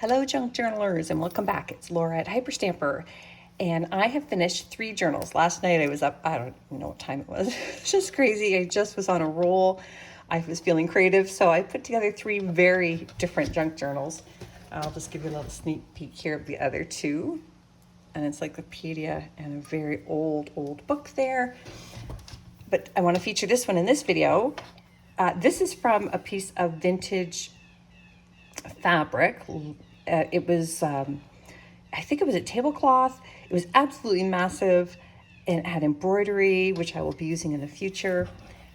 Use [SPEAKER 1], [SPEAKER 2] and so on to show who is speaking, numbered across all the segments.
[SPEAKER 1] Hello, junk journalers, and welcome back. It's Laura at Hyperstamper, and I have finished 3 journals. Last night I was up, I don't even know what time it was. It's just crazy. I just was on a roll. I was feeling creative, so I put together 3 very different junk journals. I'll just give you a little sneak peek here of the other 2. An encyclopedia and a very old book there. But I want to feature this one in this video. This is from a piece of vintage fabric. It was, I think it was a tablecloth. It was absolutely massive and it had embroidery, which I will be using in the future.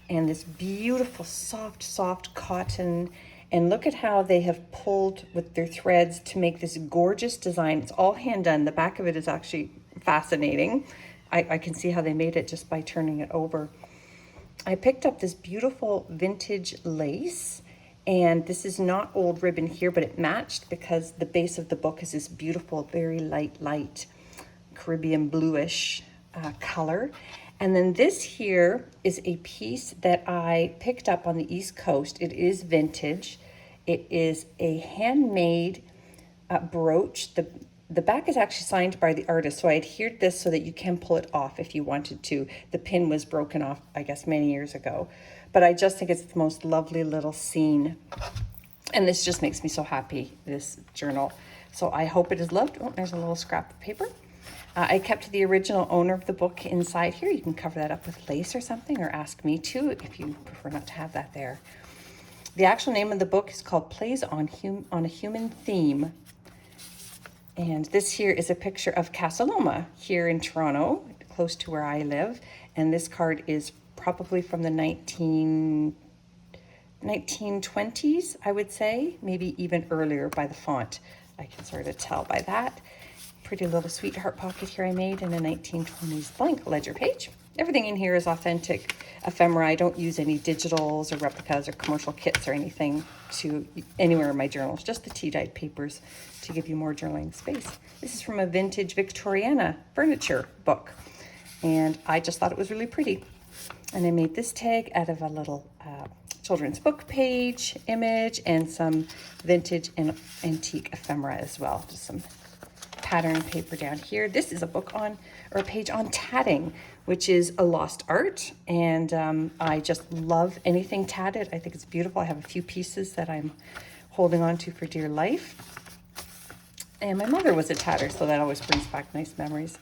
[SPEAKER 1] And this beautiful, soft cotton. And look at how they have pulled with their threads to make this gorgeous design. It's all hand done. The back of it is actually fascinating. I can see how they made it just by turning it over. I picked up this beautiful vintage lace. And this is not old ribbon here, but it matched because the base of the book is this beautiful, very light Caribbean bluish color. And then this here is a piece that I picked up on the East Coast. It is vintage. It is a handmade brooch. The back is actually signed by the artist, so I adhered this so that you can pull it off if you wanted to. The pin was broken off, I guess, many years ago. But I just think it's the most lovely little scene. And this just makes me so happy, this journal. So I hope it is loved. Oh, there's a little scrap of paper. I kept the original owner of the book inside here. You can cover that up with lace or something, or ask me to if you prefer not to have that there. The actual name of the book is called Plays on a Human Theme. And this here is a picture of Casa Loma here in Toronto, close to where I live. And this card is probably from the 1920s, I would say, maybe even earlier by the font. I can sort of tell by that. Pretty little sweetheart pocket here I made in a 1920s blank ledger page. Everything in here is authentic ephemera. I don't use any digitals or replicas or commercial kits or anything to anywhere in my journals, just the tea-dyed papers to give you more journaling space. This is from a vintage Victoriana furniture book, and I just thought it was really pretty. And I made this tag out of a little children's book page image and some vintage and antique ephemera as well. Just some pattern paper down here. This is a book on, or a page on tatting, which is a lost art. And I just love anything tatted. I think it's beautiful. I have a few pieces that I'm holding on to for dear life. And my mother was a tatter, so that always brings back nice memories.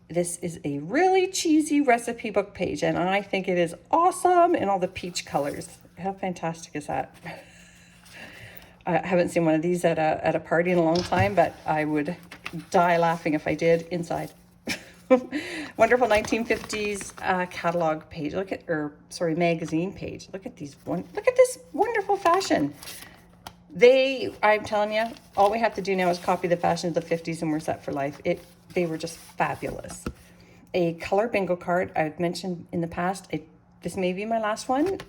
[SPEAKER 1] This is a really cheesy recipe book page, and I think it is awesome in all the peach colors. How fantastic is that? I haven't seen one of these at a party in a long time, but I would die laughing if I did inside. Wonderful 1950s catalog page. Magazine page. Look at this wonderful fashion. I'm telling you, all we have to do now is copy the fashion of the 50s and we're set for life. They were just fabulous. A color bingo card I've mentioned in the past. This may be my last one.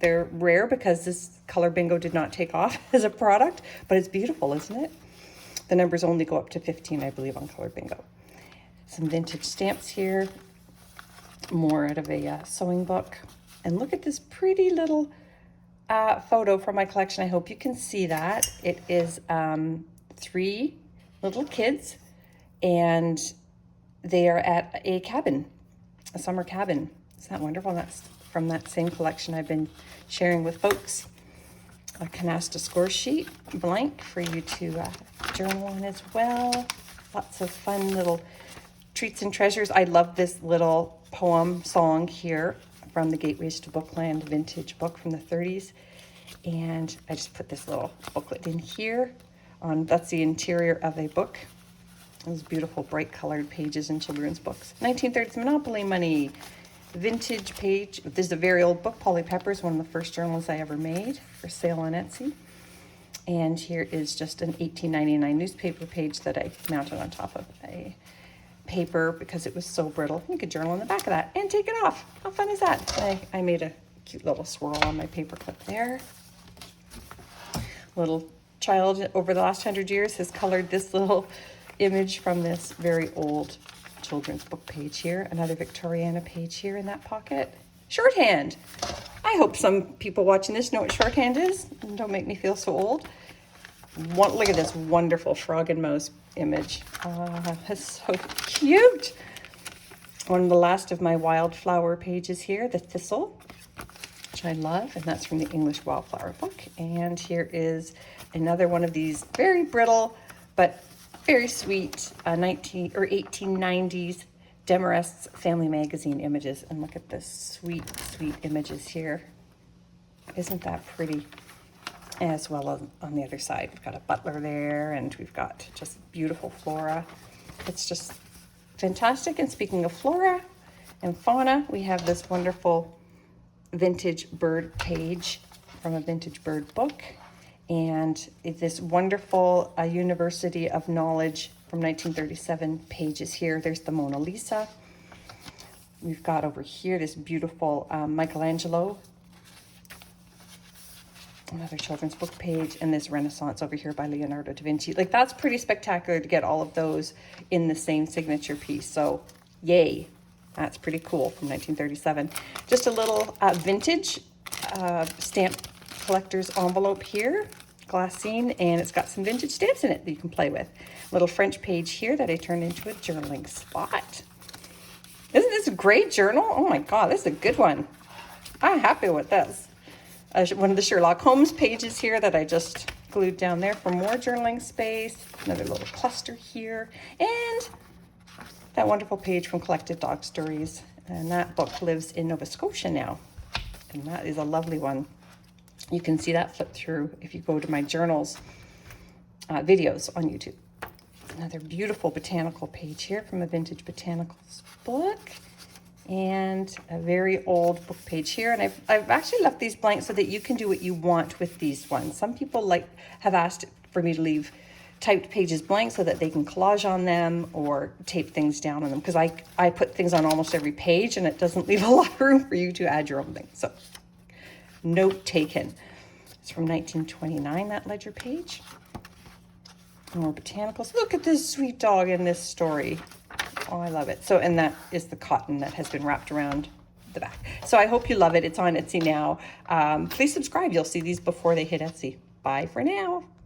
[SPEAKER 1] They're rare because this color bingo did not take off as a product, but it's beautiful, isn't it? The numbers only go up to 15, I believe, on color bingo. Some vintage stamps here. More out of a sewing book. And look at this pretty little photo from my collection. I hope you can see that. It is 3 little kids, and they are at a cabin, a summer cabin. Isn't that wonderful? That's from that same collection I've been sharing with folks. A canasta score sheet, blank, for you to journal on as well. Lots of fun little treats and treasures. I love this little poem song here from the Gateways to Bookland vintage book from the 30s. And I just put this little booklet in here. That's the interior of a book. Those beautiful bright colored pages in children's books. 1930s Monopoly money. Vintage page. This is a very old book. Polly Pepper's, one of the first journals I ever made, for sale on Etsy. And here is just an 1899 newspaper page that I mounted on top of a paper because it was so brittle. You could journal in the back of that and take it off. How fun is that? I made a cute little swirl on my paper clip there. Little child over the last 100 years has colored this little image from this very old children's book page here. Another Victoriana page here in that pocket. Shorthand. I hope some people watching this know what shorthand is and don't make me feel so old. Look at this wonderful frog and mouse image. It's so cute. One of the last of my wildflower pages here, the thistle, which I love, and that's from the English Wildflower book. And here is another one of these very brittle but very sweet 1890s Demarest's Family Magazine images. And look at the sweet, sweet images here. Isn't that pretty? As well as on the other side, we've got a butler there, and we've got just beautiful flora. It's just fantastic. And speaking of flora and fauna, we have this wonderful vintage bird page from a vintage bird book, and this wonderful University of Knowledge from 1937 pages here. There's the Mona Lisa. We've got over here this beautiful Michelangelo, another children's book page, and this Renaissance over here by Leonardo da Vinci. Like, that's pretty spectacular to get all of those in the same signature piece. So yay, that's pretty cool from 1937. Just a little vintage stamp collector's envelope here, glassine, and it's got some vintage stamps in it that you can play with. Little French page here that I turned into a journaling spot. Isn't this a great journal? Oh my God, this is a good one. I'm happy with this. One of the Sherlock Holmes pages here that I just glued down there for more journaling space. Another little cluster here. And that wonderful page from Collected Dog Stories. And that book lives in Nova Scotia now. And that is a lovely one. You can see that flip through if you go to my journals videos on YouTube. Another beautiful botanical page here from a vintage botanicals book. And a very old book page here. And I've actually left these blank so that you can do what you want with these ones. Some people have asked for me to leave typed pages blank so that they can collage on them or tape things down on them, because I put things on almost every page and it doesn't leave a lot of room for you to add your own thing. So note taken. It's from 1929, that ledger page. More botanicals. Look at this sweet dog in this story. Oh, I love it. So, and that is the cotton that has been wrapped around the back. So I hope you love it. It's on Etsy now. Please subscribe. You'll see these before they hit Etsy. Bye for now.